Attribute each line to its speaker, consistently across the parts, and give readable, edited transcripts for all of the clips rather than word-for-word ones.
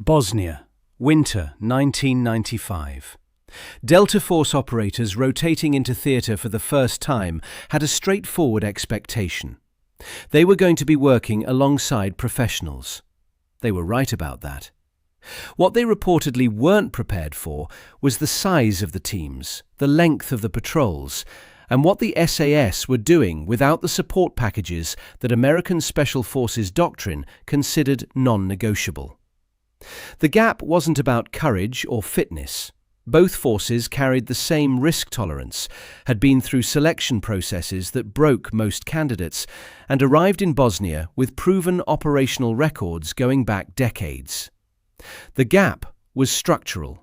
Speaker 1: Bosnia, winter 1995. Delta Force operators rotating into theatre for the first time had a straightforward expectation. They were going to be working alongside professionals. They were right about that. What they reportedly weren't prepared for was the size of the teams, the length of the patrols, and what the SAS were doing without the support packages that American Special Forces doctrine considered non-negotiable. The gap wasn't about courage or fitness. Both forces carried the same risk tolerance, had been through selection processes that broke most candidates, and arrived in Bosnia with proven operational records going back decades. The gap was structural.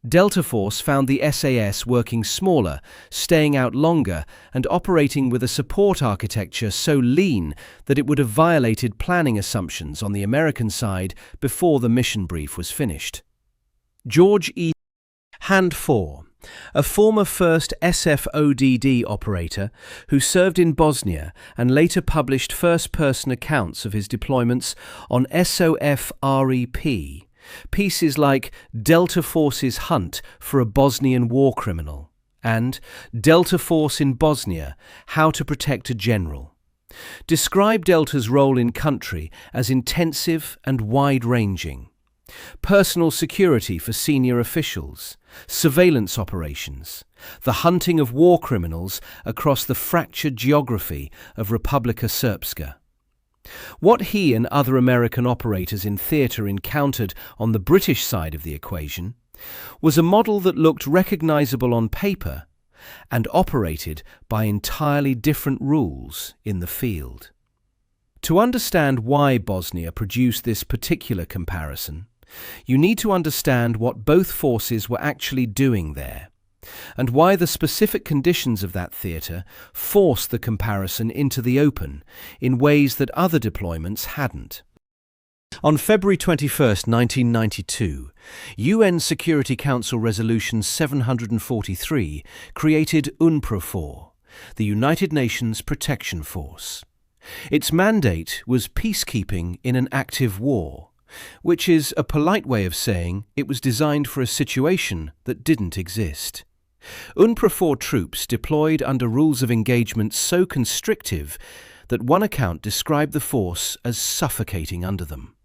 Speaker 1: Delta Force found the SAS working smaller, staying out longer, and operating with a support architecture so lean that it would have violated planning assumptions on the American side before the mission brief was finished. George E. Hand 4, a former first SFOD-D operator who served in Bosnia and later published first-person accounts of his deployments on SOFREP, pieces like Delta Force's Hunt for a Bosnian War Criminal and Delta Force in Bosnia, How to Protect a General, describe Delta's role in country as intensive and wide-ranging. Personal security for senior officials, surveillance operations, the hunting of war criminals across the fractured geography of Republika Srpska. What he and other American operators in theatre encountered on the British side of the equation was a model that looked recognizable on paper and operated by entirely different rules in the field. To understand why Bosnia produced this particular comparison, you need to understand what both forces were actually doing there, and why the specific conditions of that theatre forced the comparison into the open in ways that other deployments hadn't. On February 21, 1992, UN Security Council Resolution 743 created UNPROFOR, the United Nations Protection Force. Its mandate was peacekeeping in an active war, which is a polite way of saying it was designed for a situation that didn't exist. UNPROFOR troops deployed under rules of engagement so constrictive that one account described the force as suffocating under them.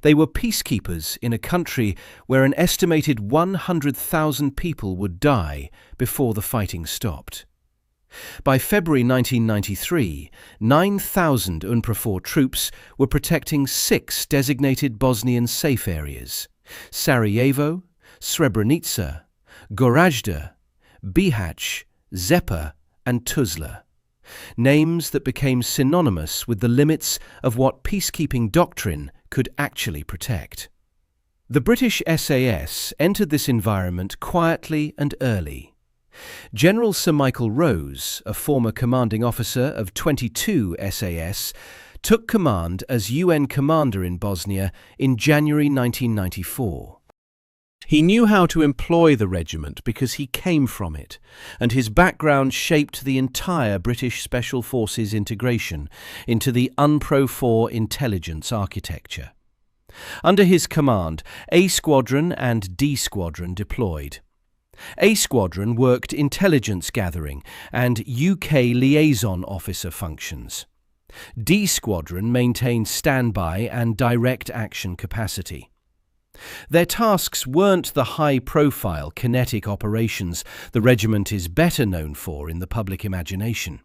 Speaker 1: They were peacekeepers in a country where an estimated 100,000 people would die before the fighting stopped. By February 1993, 9,000 UNPROFOR troops were protecting 6 designated Bosnian safe areas: Sarajevo, Srebrenica, Gorazde, Bihać, Zepa and Tuzla, names that became synonymous with the limits of what peacekeeping doctrine could actually protect. The British SAS entered this environment quietly and early. General Sir Michael Rose, a former commanding officer of 22 SAS, took command as UN commander in Bosnia in January 1994. He knew how to employ the regiment because he came from it, and his background shaped the entire British Special Forces integration into the UNPROFOR intelligence architecture. Under his command, A Squadron and D Squadron deployed. A Squadron worked intelligence gathering and UK liaison officer functions. D Squadron maintained standby and direct action capacity. Their tasks weren't the high-profile kinetic operations the regiment is better known for in the public imagination.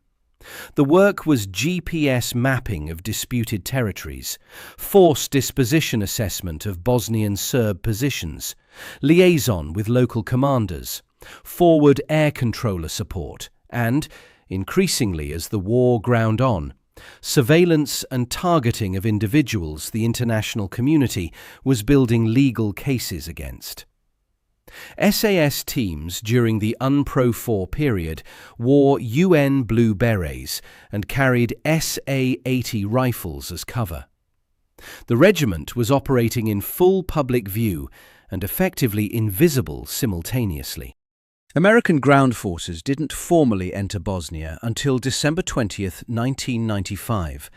Speaker 1: The work was GPS mapping of disputed territories, force disposition assessment of Bosnian Serb positions, liaison with local commanders, forward air controller support, and, increasingly as the war ground on, surveillance and targeting of individuals the international community was building legal cases against. SAS teams during the UNPROFOR period wore UN Blue Berets and carried SA-80 rifles as cover. The regiment was operating in full public view and effectively invisible simultaneously. American ground forces didn't formally enter Bosnia until December 20th, 1995,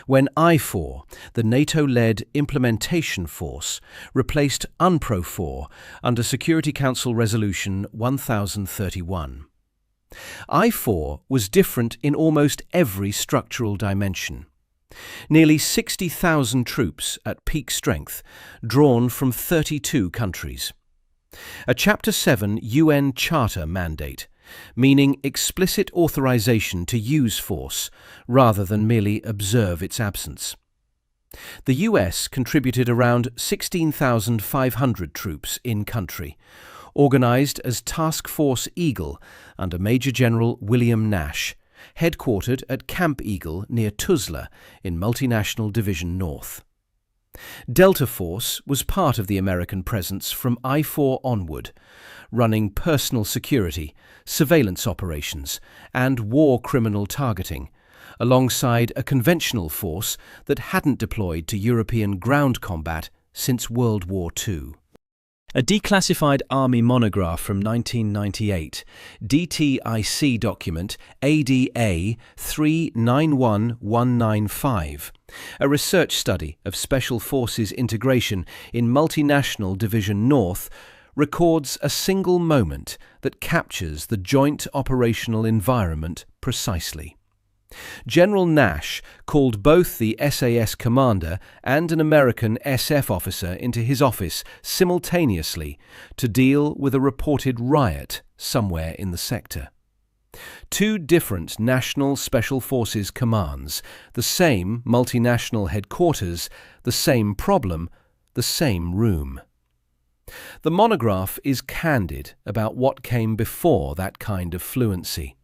Speaker 1: when IFOR, the NATO-led implementation force, replaced UNPROFOR under Security Council Resolution 1031. IFOR was different in almost every structural dimension. Nearly 60,000 troops at peak strength, drawn from 32 countries. A Chapter 7 UN Charter mandate, meaning explicit authorization to use force rather than merely observe its absence. The US contributed around 16,500 troops in country, organized as Task Force Eagle under Major General William Nash, headquartered at Camp Eagle near Tuzla in Multinational Division North. Delta Force was part of the American presence from IFOR onward, running personal security, surveillance operations, and war criminal targeting, alongside a conventional force that hadn't deployed to European ground combat since World War II. A declassified Army monograph from 1998, DTIC document ADA 391195, a research study of Special Forces integration in Multinational Division North, records a single moment that captures the joint operational environment precisely. General Nash called both the SAS commander and an American SF officer into his office simultaneously to deal with a reported riot somewhere in the sector. Two different National Special Forces commands, the same multinational headquarters, the same problem, the same room. The monograph is candid about what came before that kind of fluency.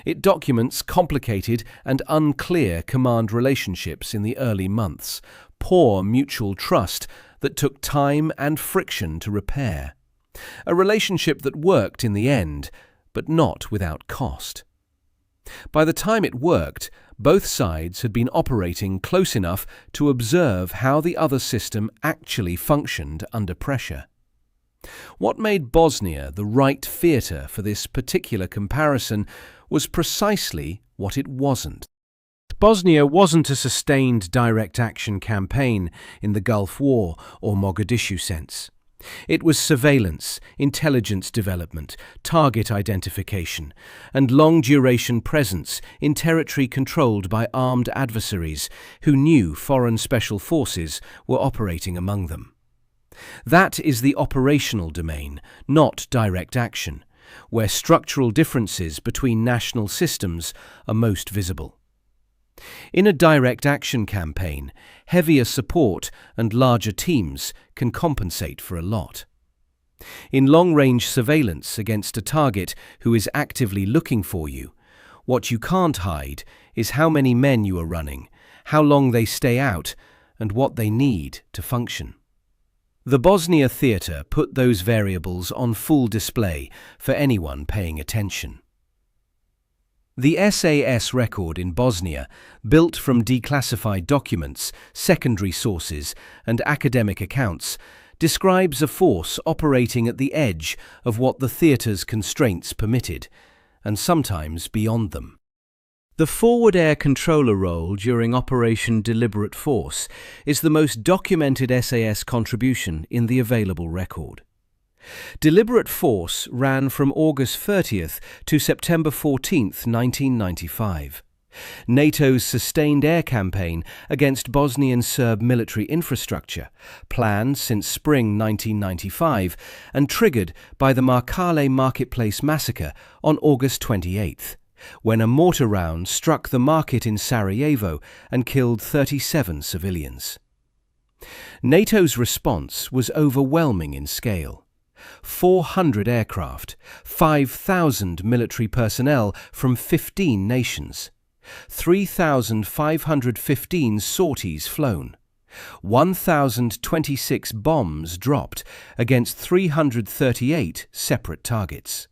Speaker 1: It documents complicated and unclear command relationships in the early months, poor mutual trust that took time and friction to repair. A relationship that worked in the end, but not without cost. By the time it worked, both sides had been operating close enough to observe how the other system actually functioned under pressure. What made Bosnia the right theatre for this particular comparison was precisely what it wasn't. Bosnia wasn't a sustained direct action campaign in the Gulf War or Mogadishu sense. It was surveillance, intelligence development, target identification, and long-duration presence in territory controlled by armed adversaries who knew foreign special forces were operating among them. That is the operational domain, not direct action, where structural differences between national systems are most visible. In a direct action campaign, heavier support and larger teams can compensate for a lot. In long-range surveillance against a target who is actively looking for you, what you can't hide is how many men you are running, how long they stay out, and what they need to function. The Bosnia theatre put those variables on full display for anyone paying attention. The SAS record in Bosnia, built from declassified documents, secondary sources, and academic accounts, describes a force operating at the edge of what the theatre's constraints permitted, and sometimes beyond them. The forward air controller role during Operation Deliberate Force is the most documented SAS contribution in the available record. Deliberate Force ran from August 30th to September 14th, 1995. NATO's sustained air campaign against Bosnian Serb military infrastructure, planned since spring 1995 and triggered by the Markale Marketplace massacre on August 28th. When a mortar round struck the market in Sarajevo and killed 37 civilians. NATO's response was overwhelming in scale. 400 aircraft, 5,000 military personnel from 15 nations, 3,515 sorties flown, 1,026 bombs dropped against 338 separate targets.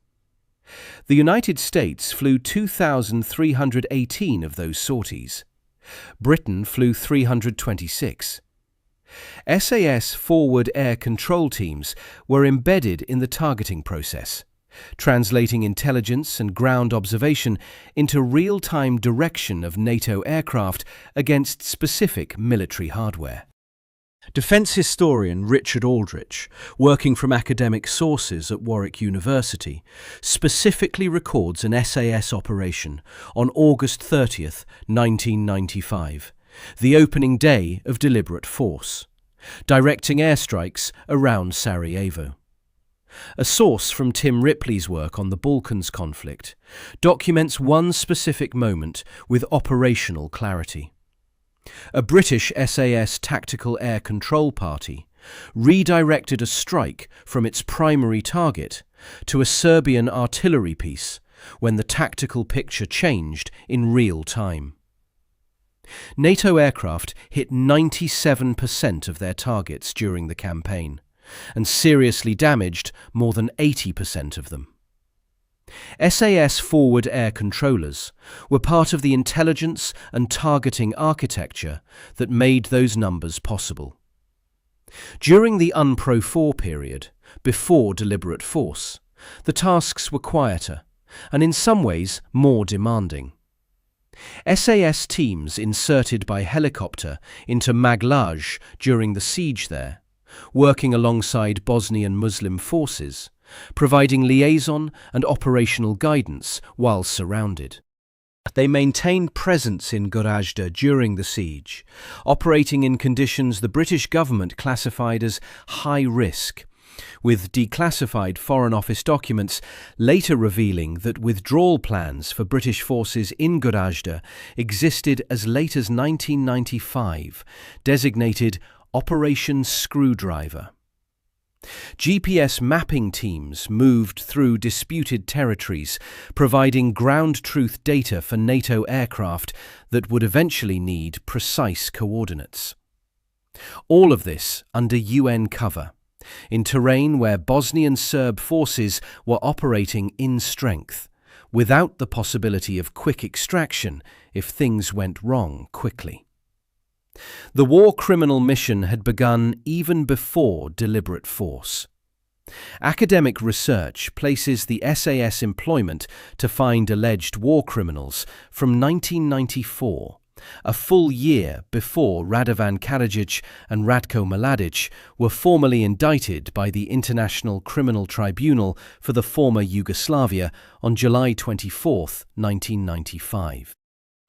Speaker 1: The United States flew 2,318 of those sorties. Britain flew 326. SAS forward air control teams were embedded in the targeting process, translating intelligence and ground observation into real-time direction of NATO aircraft against specific military hardware. Defence historian Richard Aldrich, working from academic sources at Warwick University, specifically records an SAS operation on August 30th, 1995, the opening day of deliberate force, directing airstrikes around Sarajevo. A source from Tim Ripley's work on the Balkans conflict documents one specific moment with operational clarity. A British SAS tactical air control party redirected a strike from its primary target to a Serbian artillery piece when the tactical picture changed in real time. NATO aircraft hit 97% of their targets during the campaign and seriously damaged more than 80% of them. SAS forward air controllers were part of the intelligence and targeting architecture that made those numbers possible. During the UNPRO-4 period, before deliberate force, the tasks were quieter and in some ways more demanding. SAS teams inserted by helicopter into Maglaj during the siege there, working alongside Bosnian Muslim forces, providing liaison and operational guidance while surrounded. They maintained presence in Gorazde during the siege, operating in conditions the British government classified as high risk, with declassified Foreign Office documents later revealing that withdrawal plans for British forces in Gorazde existed as late as 1995, designated Operation Screwdriver. GPS mapping teams moved through disputed territories, providing ground truth data for NATO aircraft that would eventually need precise coordinates. All of this under UN cover, in terrain where Bosnian Serb forces were operating in strength, without the possibility of quick extraction if things went wrong quickly. The war criminal mission had begun even before deliberate force. Academic research places the SAS employment to find alleged war criminals from 1994, a full year before Radovan Karadzic and Ratko Mladic were formally indicted by the International Criminal Tribunal for the former Yugoslavia on July 24, 1995.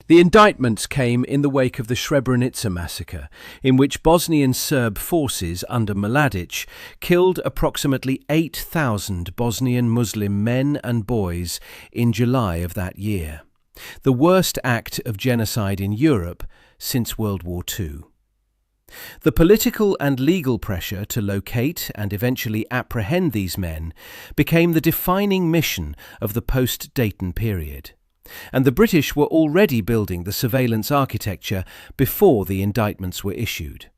Speaker 1: The indictments came in the wake of the Srebrenica massacre, in which Bosnian Serb forces under Mladic killed approximately 8,000 Bosnian Muslim men and boys in July of that year, the worst act of genocide in Europe since World War II. The political and legal pressure to locate and eventually apprehend these men became the defining mission of the post-Dayton period, and the British were already building the surveillance architecture before the indictments were issued.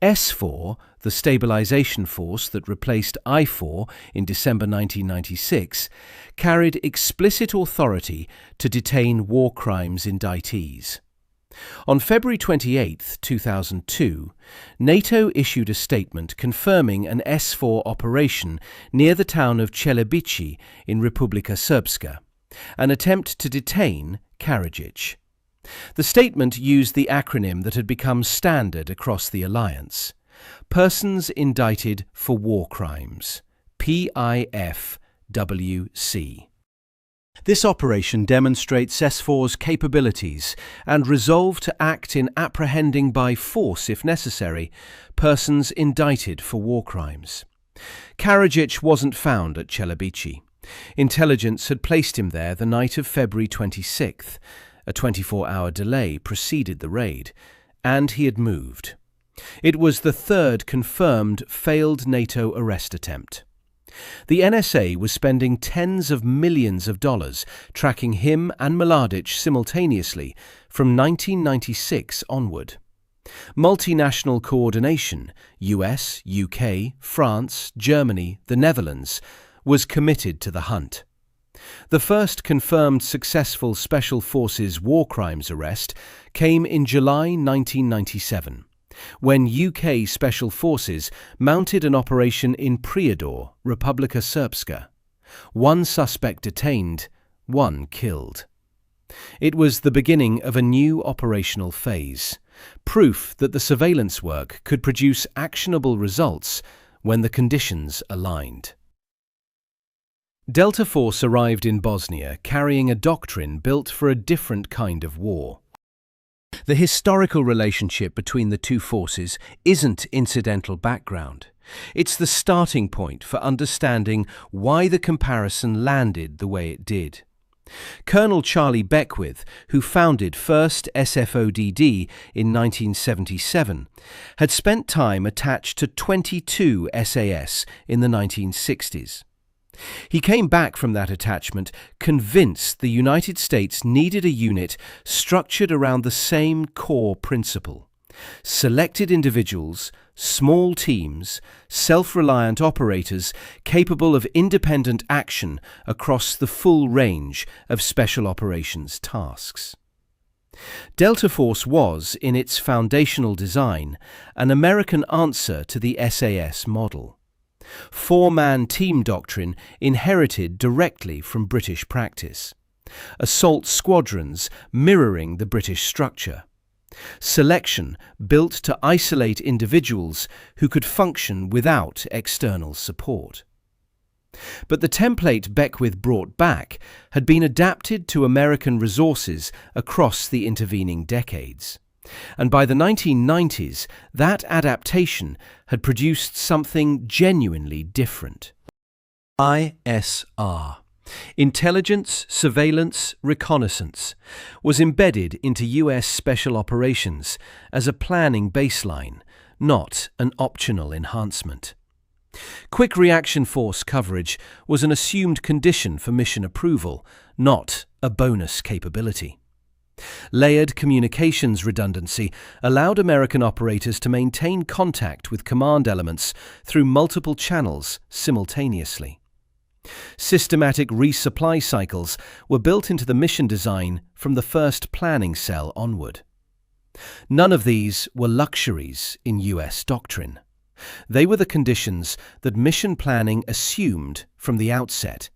Speaker 1: SFOR, the stabilization force that replaced IFOR in December 1996, carried explicit authority to detain war crimes indictees. On February 28, 2002, NATO issued a statement confirming an SFOR operation near the town of Celebici in Republika Srpska, an attempt to detain Karadzic. The statement used the acronym that had become standard across the alliance: Persons Indicted for War Crimes, PIFWC. This operation demonstrates SFOR's capabilities and resolve to act in apprehending by force, if necessary, persons indicted for war crimes. Karadzic wasn't found at Celebici. Intelligence had placed him there the night of February 26th. A 24-hour delay preceded the raid, and he had moved. It was the third confirmed failed NATO arrest attempt. The NSA was spending tens of millions of dollars tracking him and Mladic simultaneously from 1996 onward. Multinational coordination, US, UK, France, Germany, the Netherlands, was committed to the hunt. The first confirmed successful Special Forces war crimes arrest came in July 1997, when UK Special Forces mounted an operation in Prijedor, Republika Srpska. One suspect detained, one killed. It was the beginning of a new operational phase, proof that the surveillance work could produce actionable results when the conditions aligned. Delta Force arrived in Bosnia carrying a doctrine built for a different kind of war. The historical relationship between the two forces isn't incidental background. It's the starting point for understanding why the comparison landed the way it did. Colonel Charlie Beckwith, who founded first SFOD-D in 1977, had spent time attached to 22 SAS in the 1960s. He came back from that attachment convinced the United States needed a unit structured around the same core principle: selected individuals, small teams, self-reliant operators capable of independent action across the full range of special operations tasks. Delta Force was, in its foundational design, an American answer to the SAS model. Four-man team doctrine inherited directly from British practice. Assault squadrons mirroring the British structure. Selection built to isolate individuals who could function without external support. But the template Beckwith brought back had been adapted to American resources across the intervening decades. And by the 1990s, that adaptation had produced something genuinely different. ISR, Intelligence, Surveillance, Reconnaissance, was embedded into US special operations as a planning baseline, not an optional enhancement. Quick reaction force coverage was an assumed condition for mission approval, not a bonus capability. Layered communications redundancy allowed American operators to maintain contact with command elements through multiple channels simultaneously. Systematic resupply cycles were built into the mission design from the first planning cell onward. None of these were luxuries in US doctrine. They were the conditions that mission planning assumed from the outset.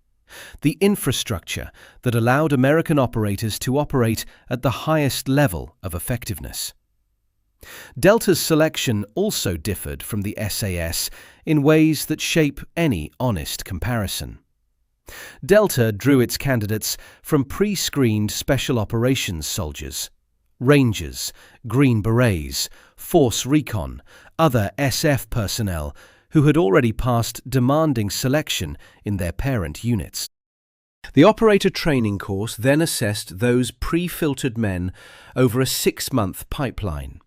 Speaker 1: The infrastructure that allowed American operators to operate at the highest level of effectiveness. Delta's selection also differed from the SAS in ways that shape any honest comparison. Delta drew its candidates from pre-screened special operations soldiers, Rangers, Green Berets, Force Recon, other SF personnel who had already passed demanding selection in their parent units. The operator training course then assessed those pre-filtered men over a 6-month pipeline.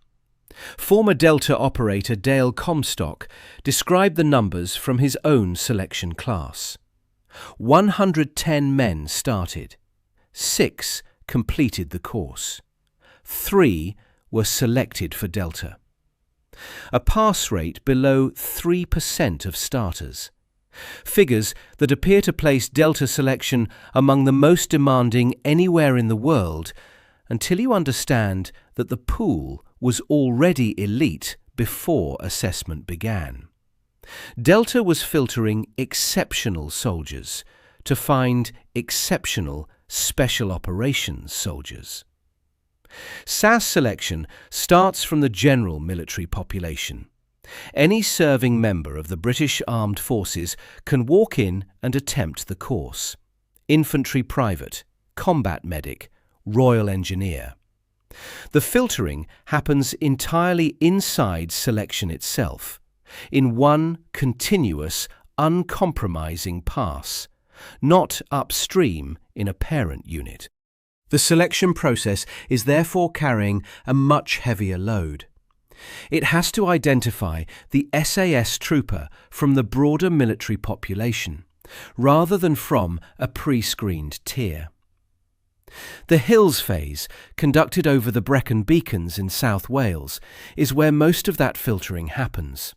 Speaker 1: Former Delta operator Dale Comstock described the numbers from his own selection class. 110 men started. 6 completed the course. 3 were selected for Delta. A pass rate below 3% of starters. Figures that appear to place Delta selection among the most demanding anywhere in the world until you understand that the pool was already elite before assessment began. Delta was filtering exceptional soldiers to find exceptional special operations soldiers. SAS selection starts from the general military population. Any serving member of the British Armed Forces can walk in and attempt the course. Infantry private, combat medic, Royal Engineer. The filtering happens entirely inside selection itself, in one continuous, uncompromising pass, not upstream in a parent unit. The selection process is therefore carrying a much heavier load. It has to identify the SAS trooper from the broader military population, rather than from a pre-screened tier. The Hills phase, conducted over the Brecon Beacons in South Wales, is where most of that filtering happens.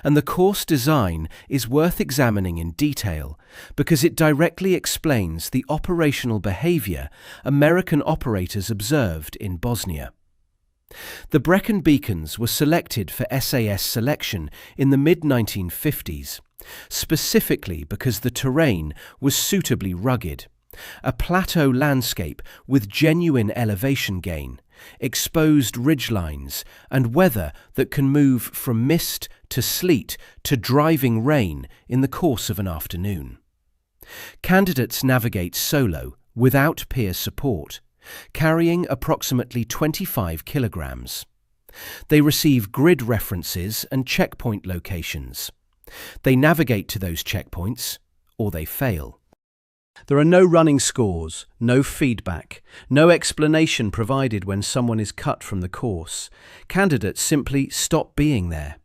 Speaker 1: And the course design is worth examining in detail because it directly explains the operational behaviour American operators observed in Bosnia. The Brecon Beacons were selected for SAS selection in the mid-1950s, specifically because the terrain was suitably rugged, a plateau landscape with genuine elevation gain, exposed ridgelines, and weather that can move from mist to sleet to driving rain in the course of an afternoon. Candidates navigate solo, without peer support, carrying approximately 25 kilograms. They receive grid references and checkpoint locations. They navigate to those checkpoints, or they fail. There are no running scores, no feedback, no explanation provided when someone is cut from the course. Candidates simply stop being there.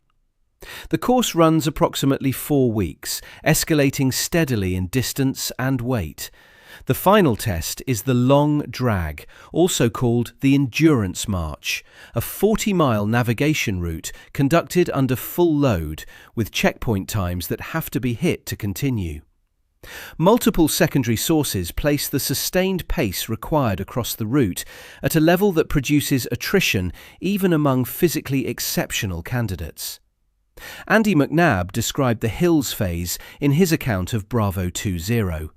Speaker 1: The course runs approximately 4 weeks, escalating steadily in distance and weight. The final test is the long drag, also called the Endurance March, a 40-mile navigation route conducted under full load, with checkpoint times that have to be hit to continue. Multiple secondary sources place the sustained pace required across the route at a level that produces attrition even among physically exceptional candidates. Andy McNabb described the hills phase in his account of Bravo 20.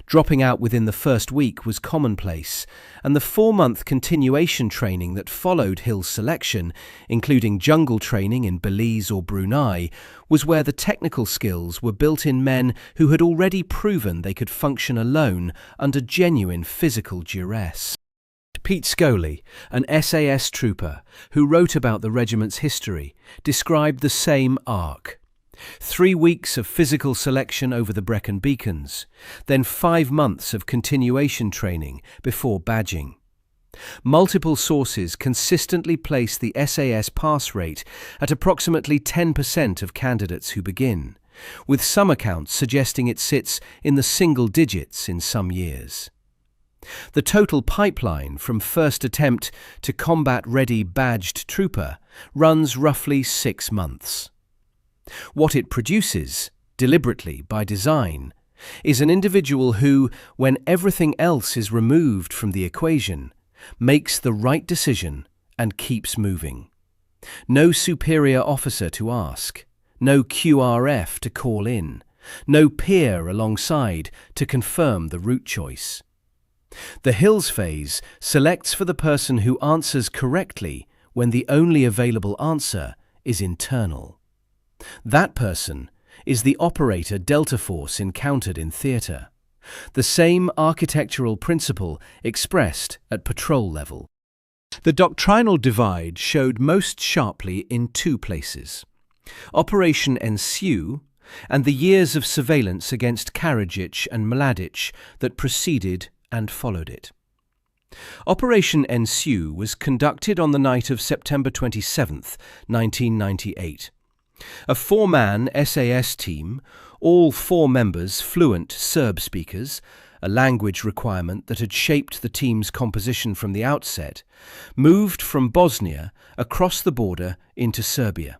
Speaker 1: Dropping out within the first week was commonplace, and the 4-month continuation training that followed Hill's selection, including jungle training in Belize or Brunei, was where the technical skills were built in men who had already proven they could function alone under genuine physical duress. Pete Scully, an SAS trooper who wrote about the regiment's history, described the same arc. 3 weeks of physical selection over the Brecon Beacons, then 5 months of continuation training before badging. Multiple sources consistently place the SAS pass rate at approximately 10% of candidates who begin, with some accounts suggesting it sits in the single digits in some years. The total pipeline from first attempt to combat-ready badged trooper runs roughly 6 months. What it produces, deliberately by design, is an individual who, when everything else is removed from the equation, makes the right decision and keeps moving. No superior officer to ask, no QRF to call in, no peer alongside to confirm the route choice. The Hills phase selects for the person who answers correctly when the only available answer is internal. That person is the operator Delta Force encountered in theatre, the same architectural principle expressed at patrol level. The doctrinal divide showed most sharply in 2 places: Operation Ensue and the years of surveillance against Karadzic and Mladic that preceded and followed it. Operation Ensue was conducted on the night of September 27, 1998. A 4-man SAS team, all 4 members fluent Serb speakers, a language requirement that had shaped the team's composition from the outset, moved from Bosnia across the border into Serbia.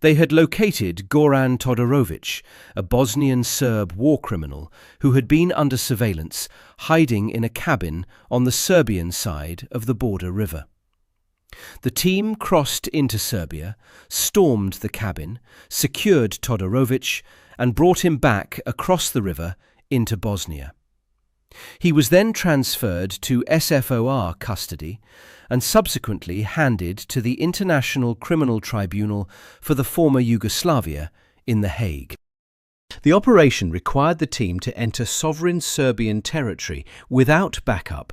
Speaker 1: They had located Goran Todorovic, a Bosnian Serb war criminal who had been under surveillance, hiding in a cabin on the Serbian side of the border river. The team crossed into Serbia, stormed the cabin, secured Todorovic, and brought him back across the river into Bosnia. He was then transferred to SFOR custody and subsequently handed to the International Criminal Tribunal for the former Yugoslavia in The Hague. The operation required the team to enter sovereign Serbian territory without backup,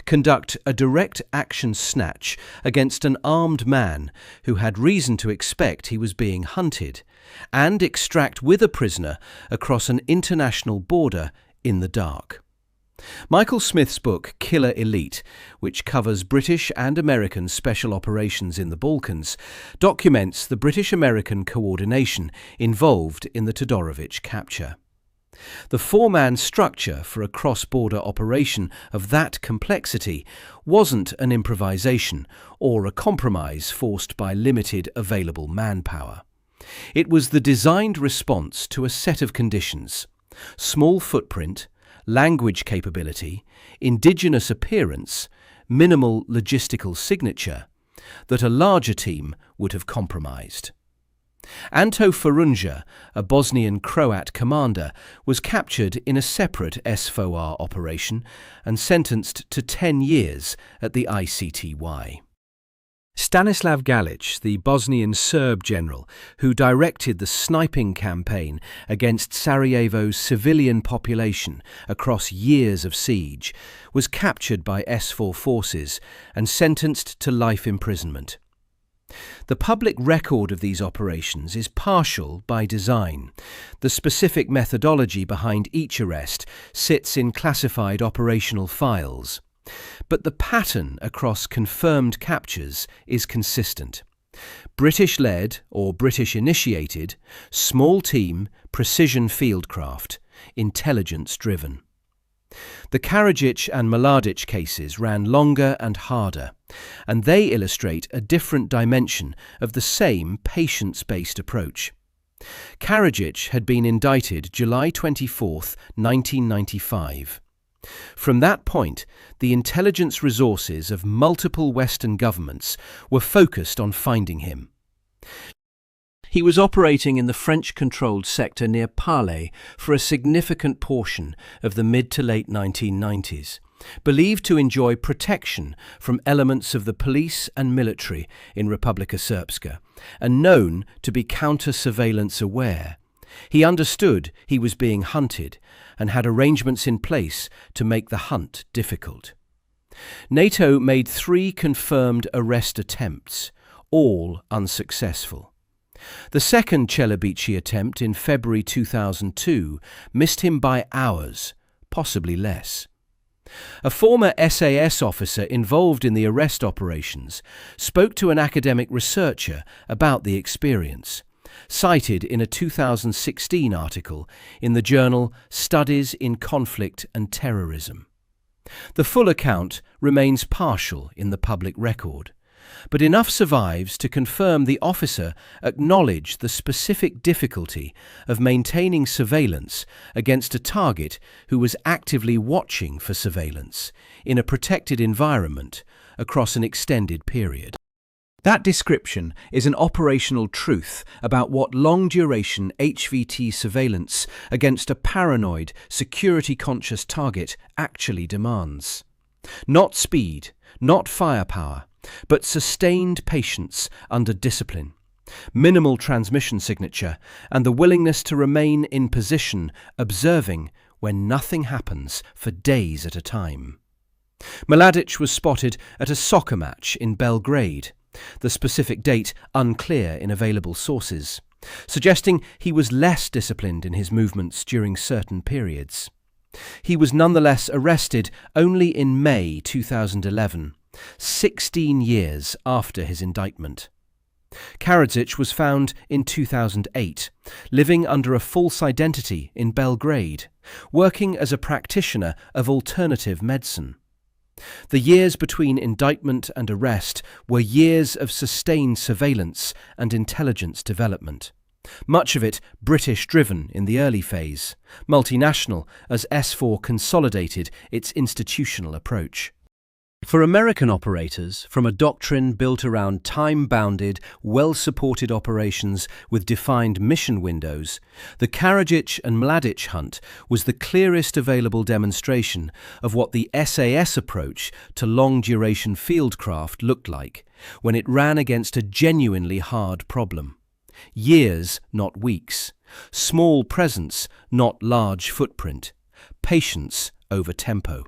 Speaker 1: conduct a direct action snatch against an armed man who had reason to expect he was being hunted, and extract with a prisoner across an international border in the dark. Michael Smith's book Killer Elite, which covers British and American special operations in the Balkans, documents the British-American coordination involved in the Todorovic capture. The 4-man structure for a cross-border operation of that complexity wasn't an improvisation or a compromise forced by limited available manpower. It was the designed response to a set of conditions: small footprint, language capability, indigenous appearance, minimal logistical signature, that a larger team would have compromised. Anto Ferunja, a Bosnian Croat commander, was captured in a separate SFOR operation and sentenced to 10 years at the ICTY. Stanislav Galic, the Bosnian Serb general who directed the sniping campaign against Sarajevo's civilian population across years of siege, was captured by SFOR forces and sentenced to life imprisonment. The public record of these operations is partial by design. The specific methodology behind each arrest sits in classified operational files. But the pattern across confirmed captures is consistent. British-led or British-initiated, small team, precision fieldcraft, intelligence-driven. The Karadzic and Mladic cases ran longer and harder, and they illustrate a different dimension of the same patience-based approach. Karadzic had been indicted July 24, 1995. From that point, the intelligence resources of multiple Western governments were focused on finding him. He was operating in the French-controlled sector near Palais for a significant portion of the mid to late 1990s, believed to enjoy protection from elements of the police and military in Republika Srpska, and known to be counter-surveillance aware. He understood he was being hunted and had arrangements in place to make the hunt difficult. NATO made 3 confirmed arrest attempts, all unsuccessful. The second Celebici attempt in February 2002 missed him by hours, possibly less. A former SAS officer involved in the arrest operations spoke to an academic researcher about the experience, cited in a 2016 article in the journal Studies in Conflict and Terrorism. The full account remains partial in the public record, but enough survives to confirm the officer acknowledged the specific difficulty of maintaining surveillance against a target who was actively watching for surveillance in a protected environment across an extended period. That description is an operational truth about what long-duration HVT surveillance against a paranoid, security-conscious target actually demands. Not speed, not firepower, but sustained patience under discipline, minimal transmission signature, and the willingness to remain in position, observing when nothing happens for days at a time. Mladic was spotted at a soccer match in Belgrade, the specific date unclear in available sources, suggesting he was less disciplined in his movements during certain periods. He was nonetheless arrested only in May 2011, 16 years after his indictment. Karadzic was found in 2008, living under a false identity in Belgrade, working as a practitioner of alternative medicine. The years between indictment and arrest were years of sustained surveillance and intelligence development, much of it British-driven in the early phase, multinational as S4 consolidated its institutional approach. For American operators, from a doctrine built around time-bounded, well-supported operations with defined mission windows, the Karadzic and Mladic hunt was the clearest available demonstration of what the SAS approach to long-duration fieldcraft looked like when it ran against a genuinely hard problem. Years, not weeks. Small presence, not large footprint. Patience over tempo.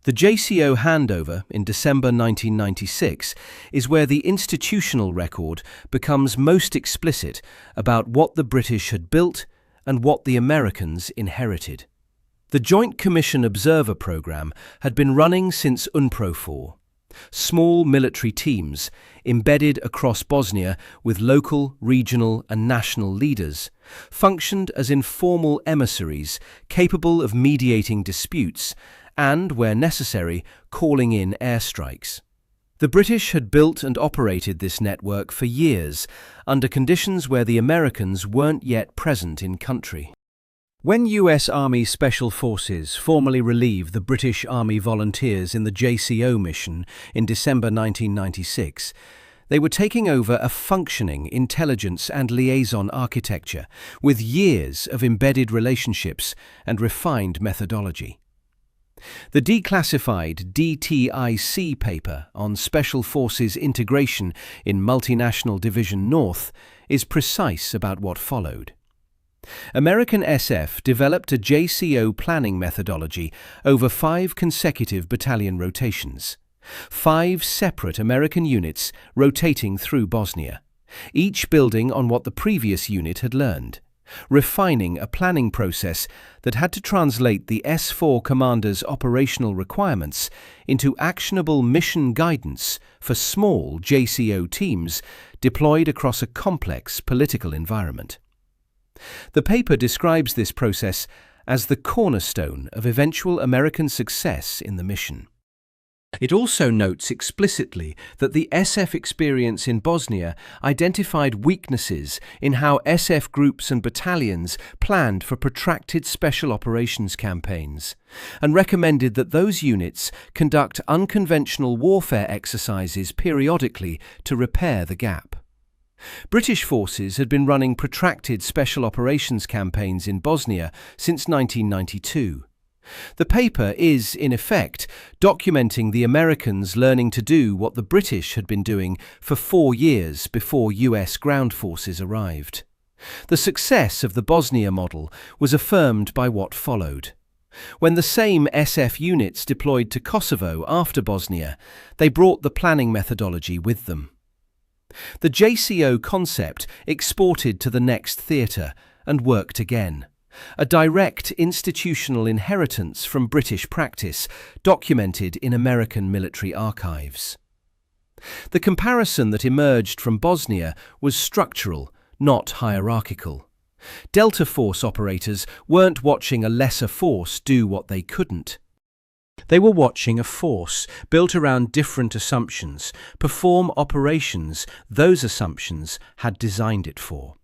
Speaker 1: The JCO handover in December 1996 is where the institutional record becomes most explicit about what the British had built and what the Americans inherited. The Joint Commission Observer Programme had been running since UNPROFOR. Small military teams, embedded across Bosnia with local, regional and national leaders, functioned as informal emissaries capable of mediating disputes and, where necessary, calling in airstrikes. The British had built and operated this network for years, under conditions where the Americans weren't yet present in country. When US Army Special Forces formally relieved the British Army volunteers in the JCO mission in December 1996, They were taking over a functioning intelligence and liaison architecture with years of embedded relationships and refined methodology. The declassified DTIC paper on Special Forces Integration in Multinational Division North is precise about what followed. American SF developed a JCO planning methodology over 5 consecutive battalion rotations, 5 separate American units rotating through Bosnia, each building on what the previous unit had learned, refining a planning process that had to translate the S4 commander's operational requirements into actionable mission guidance for small JCO teams deployed across a complex political environment. The paper describes this process as the cornerstone of eventual American success in the mission. It also notes explicitly that the SF experience in Bosnia identified weaknesses in how SF groups and battalions planned for protracted special operations campaigns, and recommended that those units conduct unconventional warfare exercises periodically to repair the gap. British forces had been running protracted special operations campaigns in Bosnia since 1992. The paper is, in effect, documenting the Americans learning to do what the British had been doing for 4 years before US ground forces arrived. The success of the Bosnia model was affirmed by what followed. When the same SF units deployed to Kosovo after Bosnia, they brought the planning methodology with them. The JCO concept exported to the next theatre and worked again. A direct institutional inheritance from British practice, documented in American military archives. The comparison that emerged from Bosnia was structural, not hierarchical. Delta Force operators weren't watching a lesser force do what they couldn't. They were watching a force built around different assumptions perform operations those assumptions had designed it for.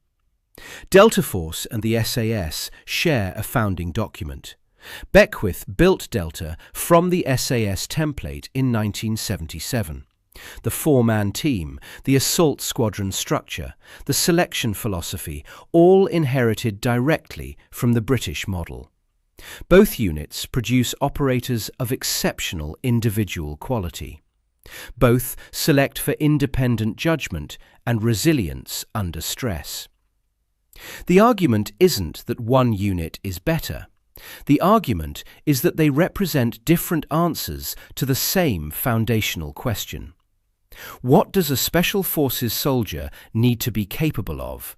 Speaker 1: Delta Force and the SAS share a founding document. Beckwith built Delta from the SAS template in 1977. The 4-man team, the assault squadron structure, the selection philosophy, all inherited directly from the British model. Both units produce operators of exceptional individual quality. Both select for independent judgment and resilience under stress. The argument isn't that one unit is better. The argument is that they represent different answers to the same foundational question. What does a Special Forces soldier need to be capable of?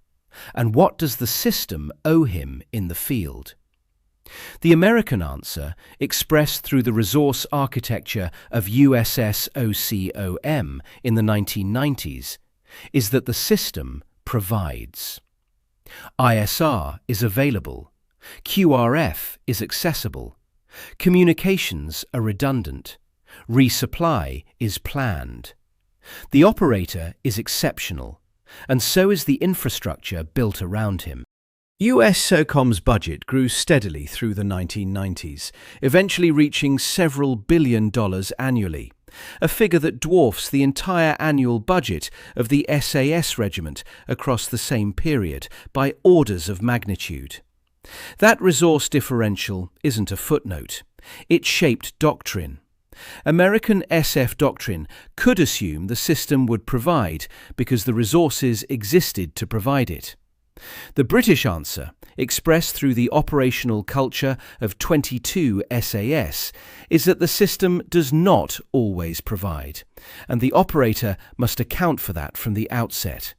Speaker 1: And what does the system owe him in the field? The American answer, expressed through the resource architecture of USS OCOM in the 1990s, is that the system provides. ISR is available. QRF is accessible. Communications are redundant. Resupply is planned. The operator is exceptional, and so is the infrastructure built around him. US SOCOM's budget grew steadily through the 1990s, eventually reaching several $billion annually, a figure that dwarfs the entire annual budget of the SAS regiment across the same period by orders of magnitude. That resource differential isn't a footnote. It shaped doctrine. American SF doctrine could assume the system would provide because the resources existed to provide it. The British answer, expressed through the operational culture of 22 SAS, is that the system does not always provide, and the operator must account for that from the outset.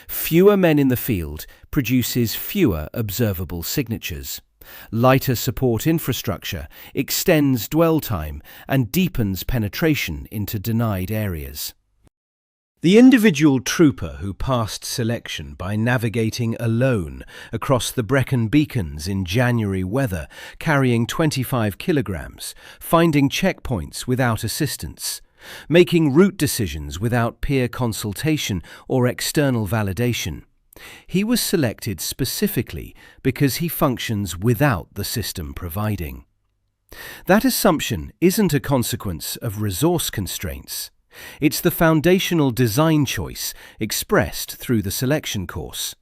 Speaker 1: Fewer men in the field produces fewer observable signatures. Lighter support infrastructure extends dwell time and deepens penetration into denied areas. The individual trooper who passed selection by navigating alone across the Brecon Beacons in January weather, carrying 25 kilograms, finding checkpoints without assistance, making route decisions without peer consultation or external validation. He was selected specifically because he functions without the system providing. That assumption isn't a consequence of resource constraints. It's the foundational design choice expressed through the selection course,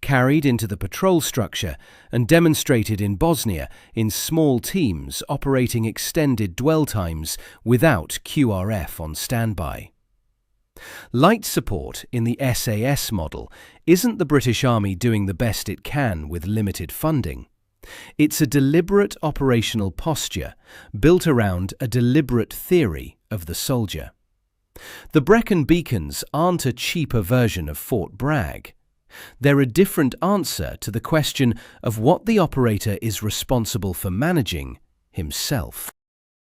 Speaker 1: carried into the patrol structure and demonstrated in Bosnia in small teams operating extended dwell times without QRF on standby. Light support in the SAS model isn't the British Army doing the best it can with limited funding. It's a deliberate operational posture built around a deliberate theory of the soldier. The Brecon Beacons aren't a cheaper version of Fort Bragg. They're a different answer to the question of what the operator is responsible for managing himself.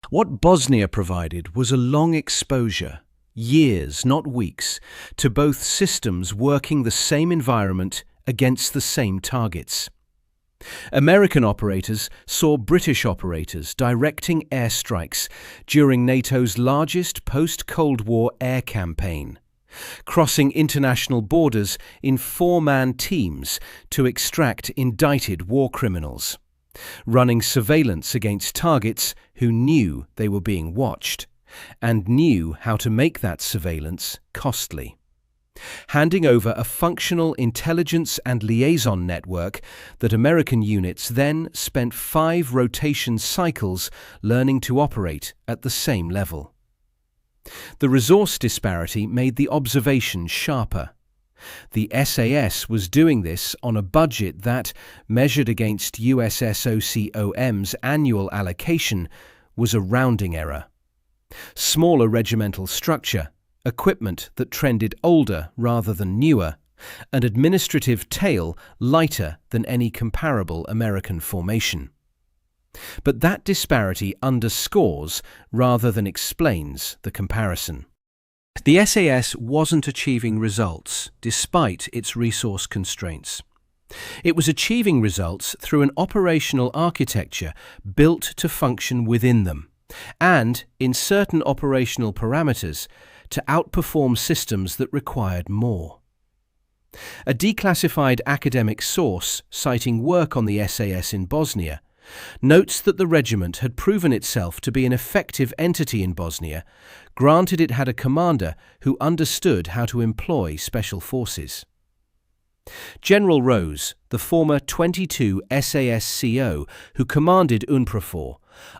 Speaker 1: What Bosnia provided was a long exposure, years, not weeks, to both systems working the same environment against the same targets. American operators saw British operators directing airstrikes during NATO's largest post-Cold War air campaign, crossing international borders in four-man teams to extract indicted war criminals, running surveillance against targets who knew they were being watched and knew how to make that surveillance costly, handing over a functional intelligence and liaison network that American units then spent 5 rotation cycles learning to operate at the same level. The resource disparity made the observation sharper. The SAS was doing this on a budget that, measured against USSOCOM's annual allocation, was a rounding error. Smaller regimental structure, equipment that trended older rather than newer, and administrative tail lighter than any comparable American formation. But that disparity underscores rather than explains the comparison. The SAS wasn't achieving results despite its resource constraints. It was achieving results through an operational architecture built to function within them, and, in certain operational parameters, to outperform systems that required more. A declassified academic source citing work on the SAS in Bosnia notes that the regiment had proven itself to be an effective entity in Bosnia, granted it had a commander who understood how to employ special forces. General Rose, the former 22 SAS CO who commanded UNPROFOR,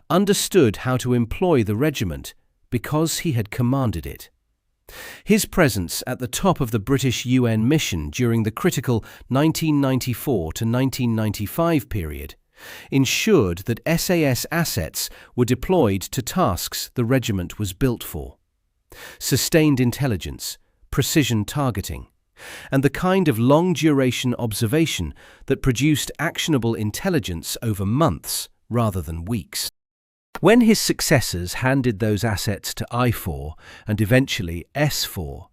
Speaker 1: understood how to employ the regiment because he had commanded it. His presence at the top of the British UN mission during the critical 1994 to 1995 period ensured that SAS assets were deployed to tasks the regiment was built for: sustained intelligence, precision targeting, and the kind of long-duration observation that produced actionable intelligence over months rather than weeks. When his successors handed those assets to IFOR and eventually SFOR,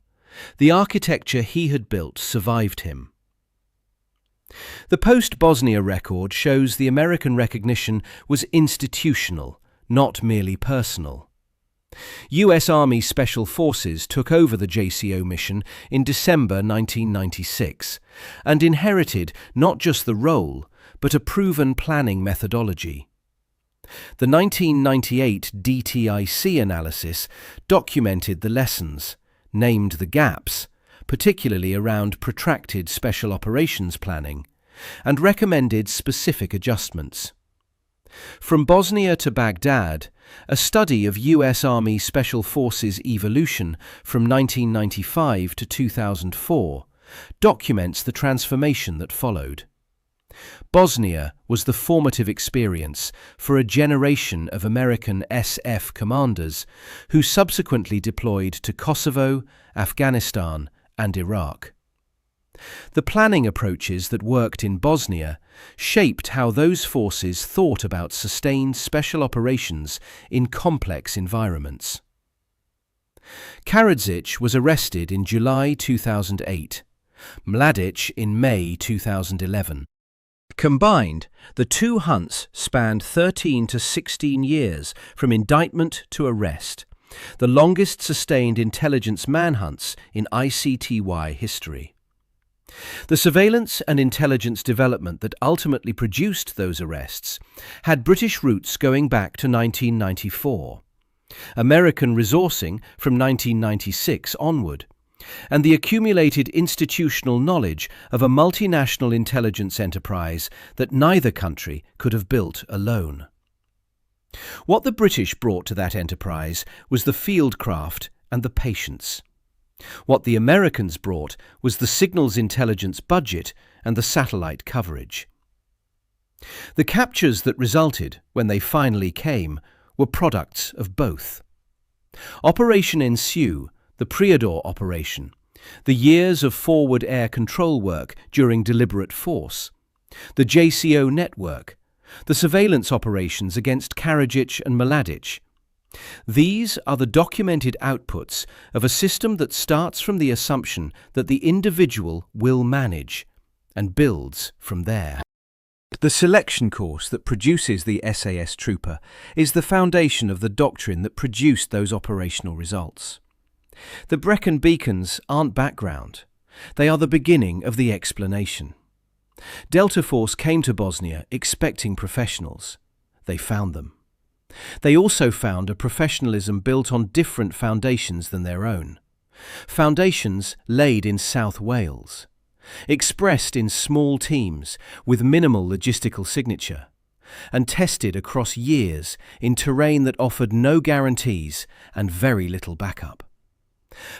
Speaker 1: the architecture he had built survived him. The post-Bosnia record shows the American recognition was institutional, not merely personal. US Army Special Forces took over the JCO mission in December 1996 and inherited not just the role, but a proven planning methodology. The 1998 DTIC analysis documented the lessons, named the gaps, particularly around protracted special operations planning, and recommended specific adjustments. From Bosnia to Baghdad, a study of US Army Special Forces evolution from 1995 to 2004 documents the transformation that followed. Bosnia was the formative experience for a generation of American SF commanders who subsequently deployed to Kosovo, Afghanistan, and Iraq. The planning approaches that worked in Bosnia shaped how those forces thought about sustained special operations in complex environments. Karadzic was arrested in July 2008, Mladic in May 2011. Combined, the two hunts spanned 13 to 16 years from indictment to arrest, the longest sustained intelligence manhunts in ICTY history. The surveillance and intelligence development that ultimately produced those arrests had British roots going back to 1994. American resourcing from 1996 onward, and the accumulated institutional knowledge of a multinational intelligence enterprise that neither country could have built alone. What the British brought to that enterprise was the fieldcraft and the patience. What the Americans brought was the signals intelligence budget and the satellite coverage. The captures that resulted, when they finally came, were products of both. Operation Ensue, the Priador operation, the years of forward air control work during deliberate force, the JCO network, the surveillance operations against Karadzic and Mladic. These are the documented outputs of a system that starts from the assumption that the individual will manage and builds from there. The selection course that produces the SAS trooper is the foundation of the doctrine that produced those operational results. The Brecon Beacons aren't background. They are the beginning of the explanation. Delta Force came to Bosnia expecting professionals. They found them. They also found a professionalism built on different foundations than their own. Foundations laid in South Wales, expressed in small teams with minimal logistical signature, and tested across years in terrain that offered no guarantees and very little backup.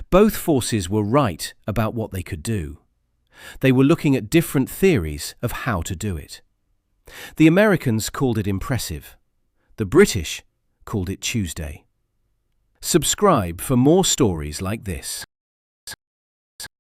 Speaker 1: Both forces were right about what they could do. They were looking at different theories of how to do it. The Americans called it impressive. The British called it Tuesday. Subscribe for more stories like this.